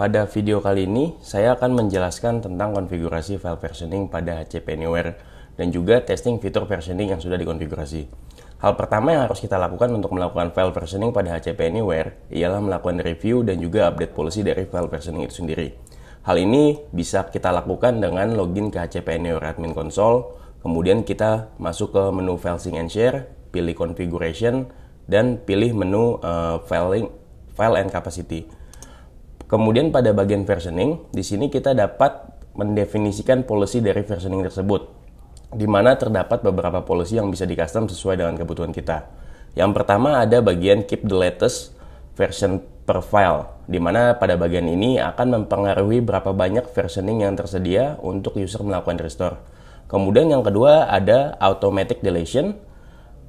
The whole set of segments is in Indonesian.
Pada video kali ini, saya akan menjelaskan tentang konfigurasi file versioning pada HCP Anywhere dan juga testing fitur versioning yang sudah dikonfigurasi. Hal pertama yang harus kita lakukan untuk melakukan file versioning pada HCP Anywhere ialah melakukan review dan juga update policy dari file versioning itu sendiri. Hal ini bisa kita lakukan dengan login ke HCP Anywhere Admin Console, kemudian kita masuk ke menu File Sync and Share, pilih Configuration, dan pilih menu File and Capacity. Kemudian pada bagian versioning, di sini kita dapat mendefinisikan policy dari versioning tersebut, di mana terdapat beberapa policy yang bisa di-custom sesuai dengan kebutuhan kita. Yang pertama ada bagian Keep the Latest Version per File, di mana pada bagian ini akan mempengaruhi berapa banyak versioning yang tersedia untuk user melakukan restore. Kemudian yang kedua ada Automatic Deletion,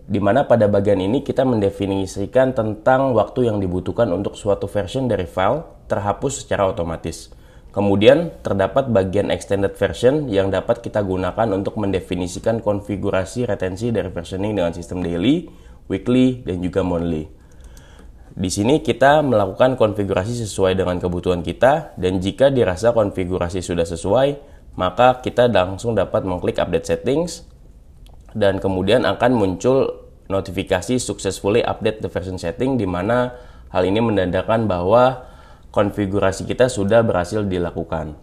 di mana pada bagian ini kita mendefinisikan tentang waktu yang dibutuhkan untuk suatu version dari file terhapus secara otomatis. Kemudian terdapat bagian extended version yang dapat kita gunakan untuk mendefinisikan konfigurasi retensi dari versioning dengan sistem daily, weekly, dan juga monthly. Di sini kita melakukan konfigurasi sesuai dengan kebutuhan kita, dan jika dirasa konfigurasi sudah sesuai, maka kita langsung dapat mengklik update settings, dan kemudian akan muncul notifikasi successfully update the version setting, di mana hal ini menandakan bahwa konfigurasi kita sudah berhasil dilakukan.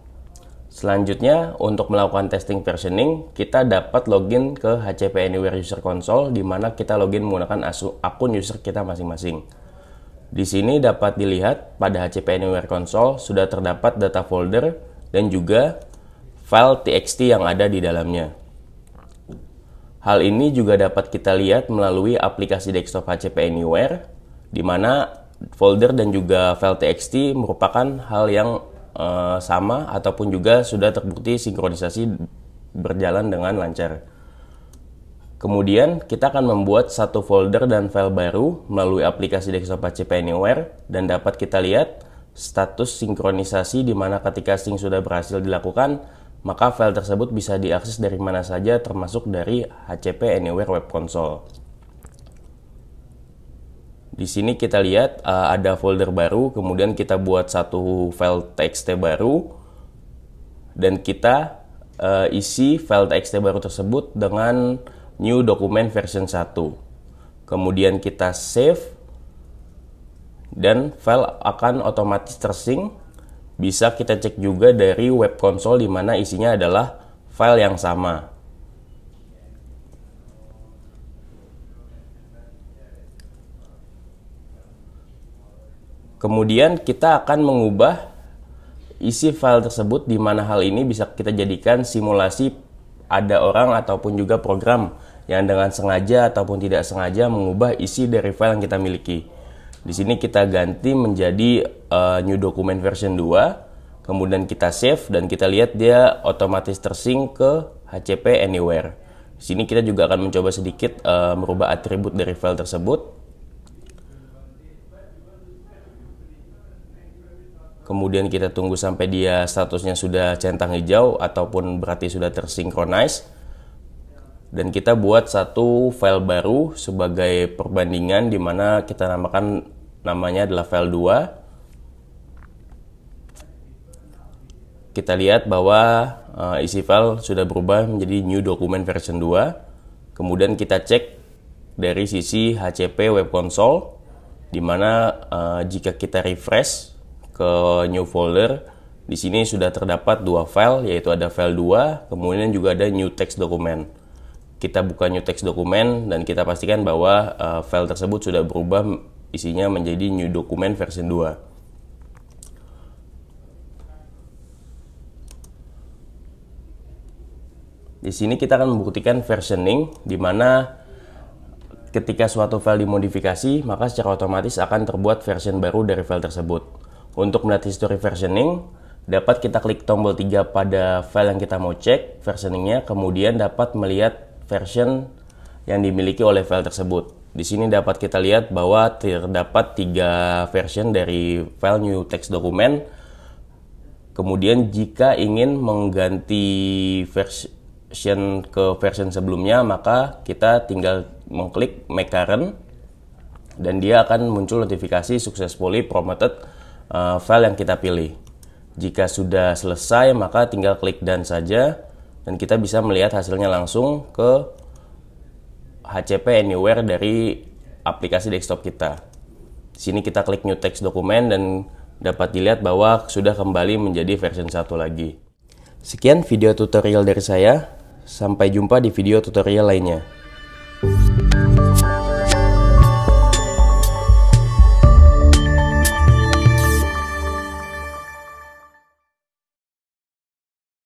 Selanjutnya, untuk melakukan testing versioning, kita dapat login ke HCP Anywhere User Console, di mana kita login menggunakan akun user kita masing-masing. Di sini dapat dilihat pada HCP Anywhere Console sudah terdapat data folder dan juga file txt yang ada di dalamnya. Hal ini juga dapat kita lihat melalui aplikasi desktop HCP Anywhere, di mana folder dan juga file txt merupakan hal yang sama ataupun juga sudah terbukti sinkronisasi berjalan dengan lancar. Kemudian kita akan membuat satu folder dan file baru melalui aplikasi desktop HCP Anywhere, dan dapat kita lihat status sinkronisasi, di mana ketika sync sudah berhasil dilakukan, maka file tersebut bisa diakses dari mana saja, termasuk dari HCP Anywhere Web Console. Di sini kita lihat ada folder baru, kemudian kita buat satu file txt baru, dan kita isi file txt baru tersebut dengan new document version 1. Kemudian kita save, dan file akan otomatis tersync. Bisa kita cek juga dari web console, di mana isinya adalah file yang sama. Kemudian kita akan mengubah isi file tersebut, di mana hal ini bisa kita jadikan simulasi ada orang ataupun juga program yang dengan sengaja ataupun tidak sengaja mengubah isi dari file yang kita miliki. Di sini kita ganti menjadi new document version 2, kemudian kita save, dan kita lihat dia otomatis tersync ke HCP Anywhere. Di sini kita juga akan mencoba sedikit merubah atribut dari file tersebut. Kemudian kita tunggu sampai dia statusnya sudah centang hijau ataupun berarti sudah tersynchronize. Dan kita buat satu file baru sebagai perbandingan, di mana kita namakan namanya adalah file 2. Kita lihat bahwa isi file sudah berubah menjadi new document version 2. Kemudian kita cek dari sisi HCP Web Console, di mana jika kita refresh ke new folder, di sini sudah terdapat dua file, yaitu ada file 2, kemudian juga ada new text document. Kita buka new text document dan kita pastikan bahwa file tersebut sudah berubah isinya menjadi new document version 2. Di sini kita akan membuktikan versioning, di mana ketika suatu file dimodifikasi, maka secara otomatis akan terbuat version baru dari file tersebut. Untuk melihat history versioning, dapat kita klik tombol 3 pada file yang kita mau cek versioningnya, kemudian dapat melihat version yang dimiliki oleh file tersebut. Di sini dapat kita lihat bahwa terdapat 3 version dari file new text document. Kemudian jika ingin mengganti version ke version sebelumnya, maka kita tinggal mengklik make current, dan dia akan muncul notifikasi successfully promoted file yang kita pilih. Jika sudah selesai, maka tinggal klik Done saja dan kita bisa melihat hasilnya langsung ke HCP Anywhere dari aplikasi desktop kita. Di sini kita klik New Text Document dan dapat dilihat bahwa sudah kembali menjadi versi 1 lagi. Sekian video tutorial dari saya, sampai jumpa di video tutorial lainnya.